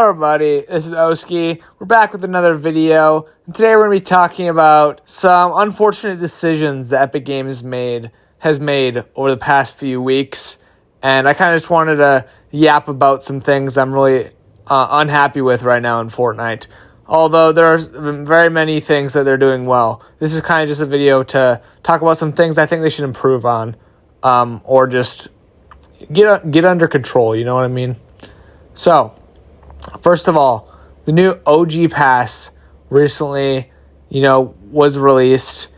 Hello everybody, this is Oski. We're back with another video. And today we're going to be talking about some unfortunate decisions that Epic Games has made over the past few weeks. And I kind of just wanted to yap about some things I'm really unhappy with right now in Fortnite. Although there's very many things that they're doing well. This is kind of just a video to talk about some things I think they should improve on. Or just get under control, you know what I mean? So, first of all, the new OG Pass recently, was released.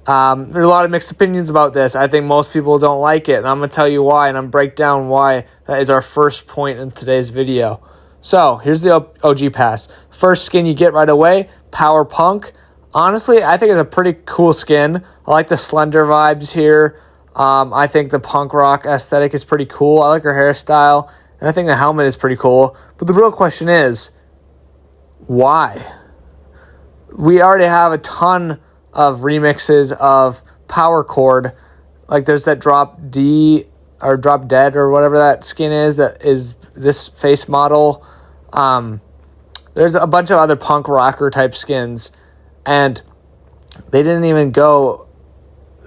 There's a lot of mixed opinions about this. I think most people don't like it, and I'm going to tell you why, and I'm going to break down why. That is our first point in today's video. So, here's the OG Pass. First skin you get right away, Power Punk. Honestly, I think it's a pretty cool skin. I like the Slender vibes here. I think the punk rock aesthetic is pretty cool. I like her hairstyle. And I think the helmet is pretty cool. But the real question is, why? We already have a ton of remixes of Power Chord. Like there's that Drop D or Drop Dead or whatever that skin is that is this face model. There's a bunch of other punk rocker type skins. And they didn't even go...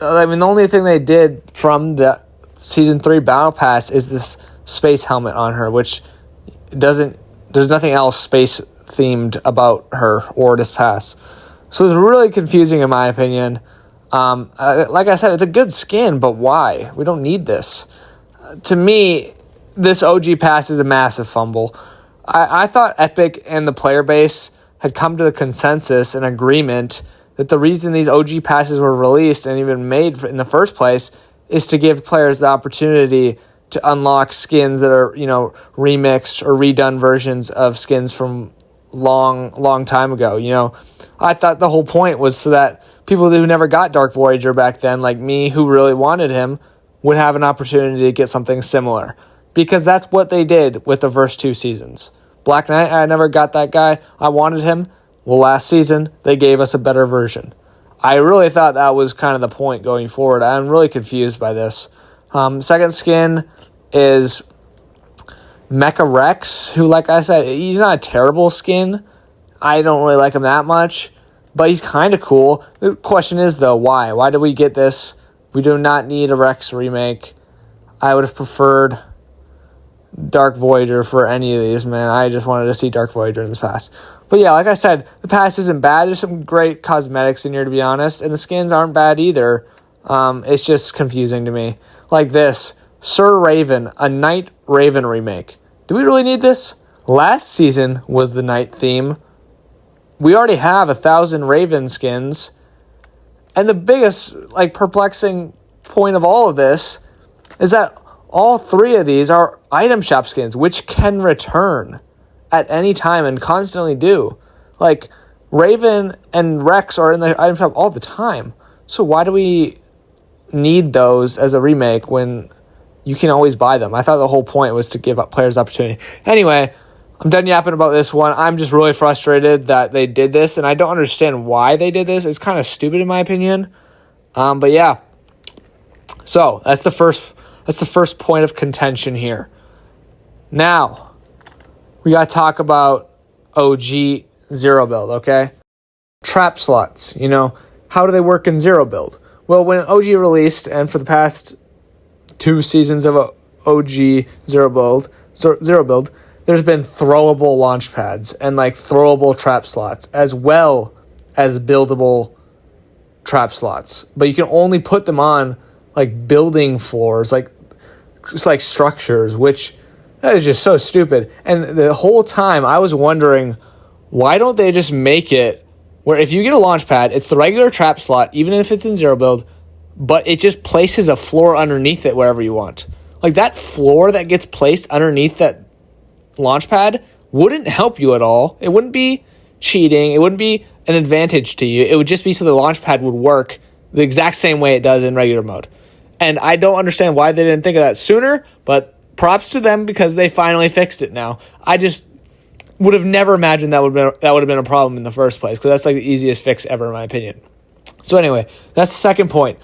I mean, the only thing they did from the Season 3 Battle Pass is this space helmet on her, which there's nothing else space themed about her or this pass. So it's really confusing in my opinion. Like I said, it's a good skin, but why? We don't need this. To me, this OG pass is a massive fumble. I thought Epic and the player base had come to the consensus and agreement that the reason these OG passes were released and even made in the first place is to give players the opportunity to unlock skins that are, remixed or redone versions of skins from long time ago. I thought the whole point was so that people who never got Dark Voyager back then, like me, who really wanted him, would have an opportunity to get something similar. Because that's what they did with the first two seasons. Black Knight, I never got that guy. I wanted him. Well, last season, they gave us a better version. I really thought that was kind of the point going forward. I'm really confused by this. Second skin is Mecha Rex, who, like I said, he's not a terrible skin. I don't really like him that much, but he's kind of cool. The question is, though, why? Why did we get this? We do not need a Rex remake. I would have preferred Dark Voyager for any of these, man. I just wanted to see Dark Voyager in this pass. But yeah, like I said, the pass isn't bad. There's some great cosmetics in here, to be honest, and the skins aren't bad either. It's just confusing to me. Like this, Sir Raven, a Night Raven remake. Do we really need this? Last season was the night theme. We already have 1,000 Raven skins. And the biggest, perplexing point of all of this is that all three of these are item shop skins, which can return at any time and constantly do. Like, Raven and Rex are in the item shop all the time. So why do we need those as a remake when you can always buy them? I thought the whole point was to give up players opportunity. Anyway, I'm done yapping about this one. I'm just really frustrated that they did this, and I don't understand why they did this. It's kind of stupid in my opinion. But yeah. So that's the first point of contention here. Now, we got to talk about OG Zero Build, okay? Trap slots, how do they work in Zero Build? Well, when OG released, and for the past 2 seasons of OG Zero Build, there's been throwable launch pads and throwable trap slots, as well as buildable trap slots. But you can only put them on building floors, just structures, which that is just so stupid. And the whole time I was wondering, why don't they just make it where if you get a launch pad, it's the regular trap slot, even if it's in Zero Build, but it just places a floor underneath it wherever you want. That floor that gets placed underneath that launch pad wouldn't help you at all. It wouldn't be cheating. It wouldn't be an advantage to you. It would just be so the launch pad would work the exact same way it does in regular mode. And I don't understand why they didn't think of that sooner, but props to them because they finally fixed it now. I just would have never imagined that would have been a problem in the first place, because that's the easiest fix ever in my opinion. So anyway, that's the second point.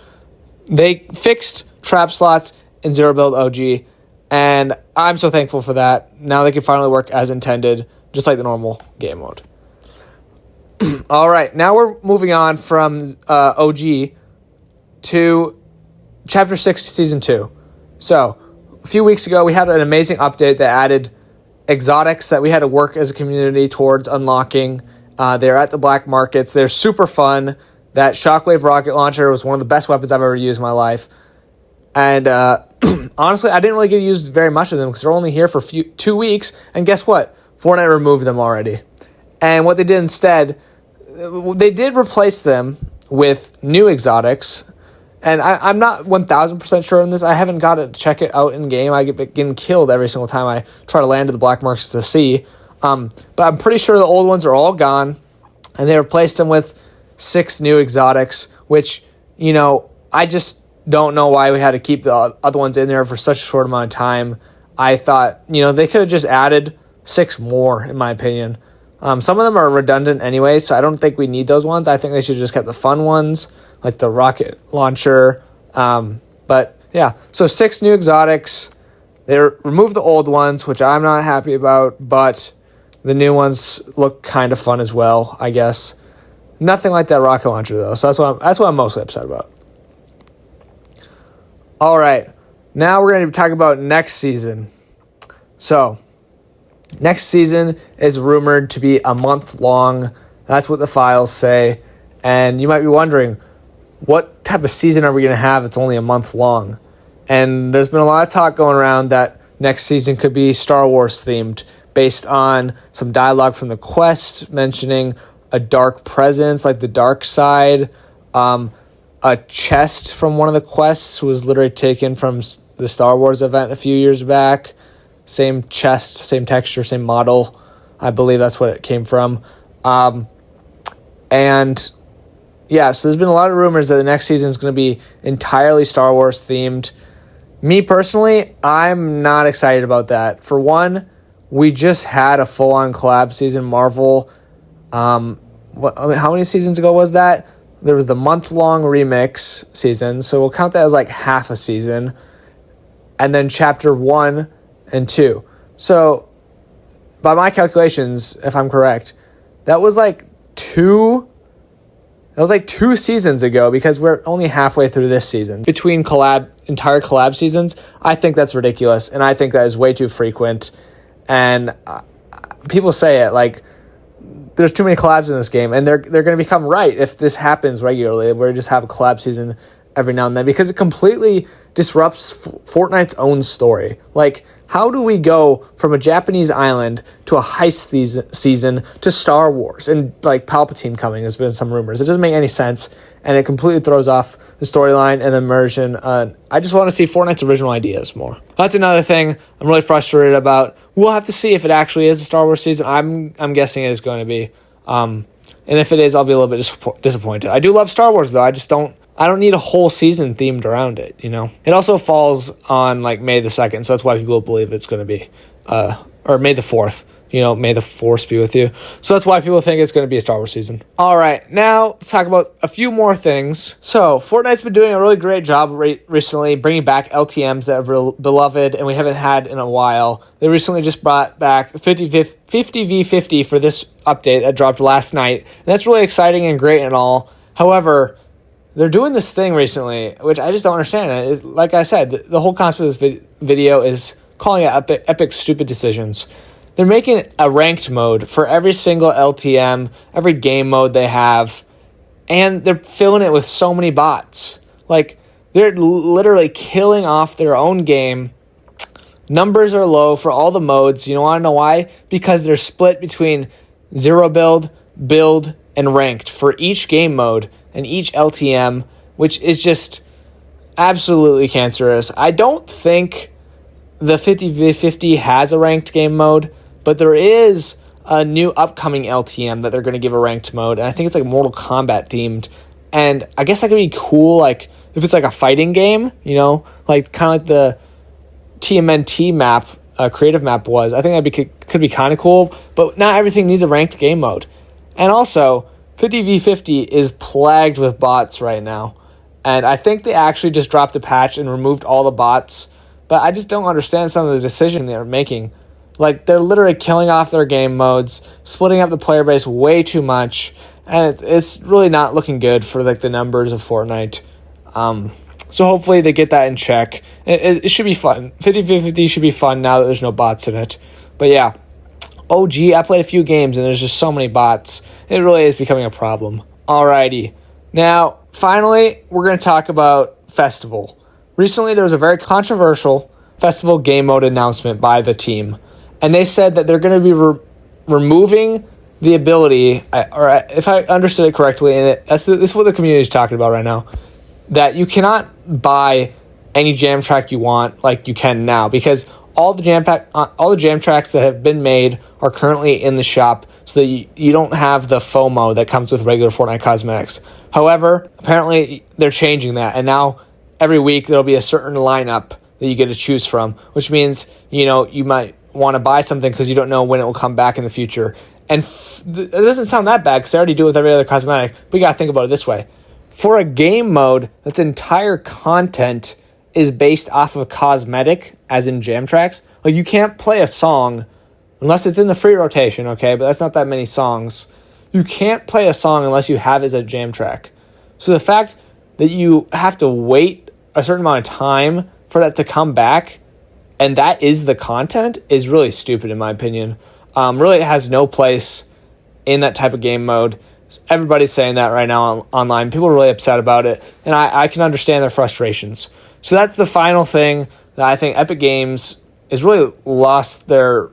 They fixed trap slots in Zero Build OG, and I'm so thankful for that. Now they can finally work as intended. just like the normal game mode. All right, now we're moving on from OG to Chapter 6, Season 2. So, a few weeks ago, we had an amazing update that added exotics that we had to work as a community towards unlocking. They're at the black markets. They're super fun. That Shockwave rocket launcher was one of the best weapons I've ever used in my life. And honestly, I didn't really get to use very much of them because they're only here for 2 weeks. And guess what? Fortnite removed them already. And what they did instead, they did replace them with new exotics. And I'm not 1,000% sure on this. I haven't got to check it out in game. I get getting killed every single time I try to land at the black markets to see. But I'm pretty sure the old ones are all gone. And they replaced them with 6 new exotics, which, I just don't know why we had to keep the other ones in there for such a short amount of time. I thought, they could have just added 6 more, in my opinion. Some of them are redundant anyway, so I don't think we need those ones. I think they should just kept the fun ones, like the rocket launcher. But yeah, so 6 new exotics. They removed the old ones, which I'm not happy about, but the new ones look kind of fun as well, I guess. Nothing like that rocket launcher, though, so that's what I'm mostly upset about. All right, now we're going to be talking about next season. So, next season is rumored to be a month long. That's what the files say. And you might be wondering, what type of season are we going to have? It's only a month long. And there's been a lot of talk going around that next season could be Star Wars themed, based on some dialogue from the quests mentioning a dark presence, like the dark side. A chest from one of the quests was literally taken from the Star Wars event a few years back. Same chest, same texture, same model. I believe that's what it came from. And yeah, so there's been a lot of rumors that the next season is going to be entirely Star Wars themed. Me personally, I'm not excited about that. For one, we just had a full-on collab season. Marvel, how many seasons ago was that? There was the month-long remix season, so we'll count that as like half a season. And then chapter 1 and 2. So, by my calculations, if I'm correct, that was like 2 seasons ago, because we're only halfway through this season. Between entire collab seasons, I think that's ridiculous, and I think that is way too frequent. And people say it, like, there's too many collabs in this game, and they're going to become right if this happens regularly, where we just have a collab season every now and then, because it completely disrupts Fortnite's own story. Like, how do we go from a Japanese island to a heist season to Star Wars and like Palpatine coming? There's been some rumors. It doesn't make any sense, and it completely throws off the storyline and immersion. I just want to see Fortnite's original ideas more. That's another thing I'm really frustrated about. We'll have to see if it actually is a Star Wars season. I'm guessing it is going to be. And if it is, I'll be a little bit disappointed. I do love Star Wars, though. I don't need a whole season themed around it, It also falls on, like, May the 2nd, so that's why people believe it's going to be, or May the 4th, May the Force be with you. So that's why people think it's going to be a Star Wars season. All right, now let's talk about a few more things. So, Fortnite's been doing a really great job recently bringing back LTMs that are beloved and we haven't had in a while. They recently just brought back 50v50 for this update that dropped last night, and that's really exciting and great and all. However, they're doing this thing recently, which I just don't understand. Like I said, the whole concept of this video is calling it epic stupid decisions. They're making a ranked mode for every single LTM, every game mode they have, and they're filling it with so many bots. Like, they're literally killing off their own game. Numbers are low for all the modes. You want to know why? Because they're split between zero build, and ranked for each game mode and each LTM, which is just absolutely cancerous. I don't think the 50v50 has a ranked game mode, but there is a new upcoming LTM that they're going to give a ranked mode, and I think it's like Mortal Kombat themed. And I guess that could be cool, like if it's like a fighting game, like kind of like the TMNT map, creative map was. I think that could be kind of cool, but not everything needs a ranked game mode. And also, 50v50 is plagued with bots right now. And I think they actually just dropped a patch and removed all the bots. But I just don't understand some of the decisions they're making. Like, they're literally killing off their game modes, splitting up the player base way too much, and it's really not looking good for, like, the numbers of Fortnite. So hopefully they get that in check. It should be fun. 50-50 should be fun now that there's no bots in it. But yeah, OG, I played a few games, and there's just so many bots. It really is becoming a problem. Alrighty. Now, finally, we're going to talk about Festival. Recently, there was a very controversial Festival game mode announcement by the team. And they said that they're going to be removing the ability, or if I understood it correctly, and this is what the community is talking about right now, that you cannot buy any jam track you want like you can now, because all the jam tracks that have been made are currently in the shop, so that you don't have the FOMO that comes with regular Fortnite cosmetics. However, apparently they're changing that, and now every week there'll be a certain lineup that you get to choose from, which means, you might want to buy something because you don't know when it will come back in the future. And it doesn't sound that bad because I already do it with every other cosmetic, but you got to think about it this way. For a game mode that's entire content is based off of a cosmetic, as in jam tracks, like, you can't play a song unless it's in the free rotation, okay? But that's not that many songs. You can't play a song unless you have it as a jam track. So the fact that you have to wait a certain amount of time for that to come back, and that is the content, is really stupid in my opinion. Really, it has no place in that type of game mode. Everybody's saying that right now online. People are really upset about it, and I can understand their frustrations. So that's the final thing that I think Epic Games has really lost their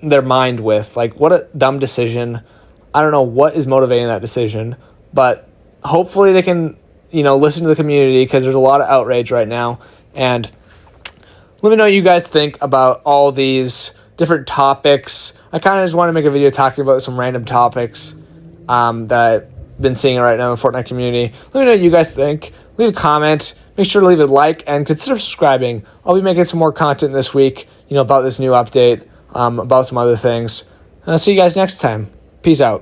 mind with. Like, what a dumb decision. I don't know what is motivating that decision, but hopefully they can, listen to the community, because there's a lot of outrage right now. And let me know what you guys think about all these different topics. I kind of just want to make a video talking about some random topics that I've been seeing right now in the Fortnite community. Let me know what you guys think. Leave a comment. Make sure to leave a like and consider subscribing. I'll be making some more content this week, about this new update, about some other things. And I'll see you guys next time. Peace out.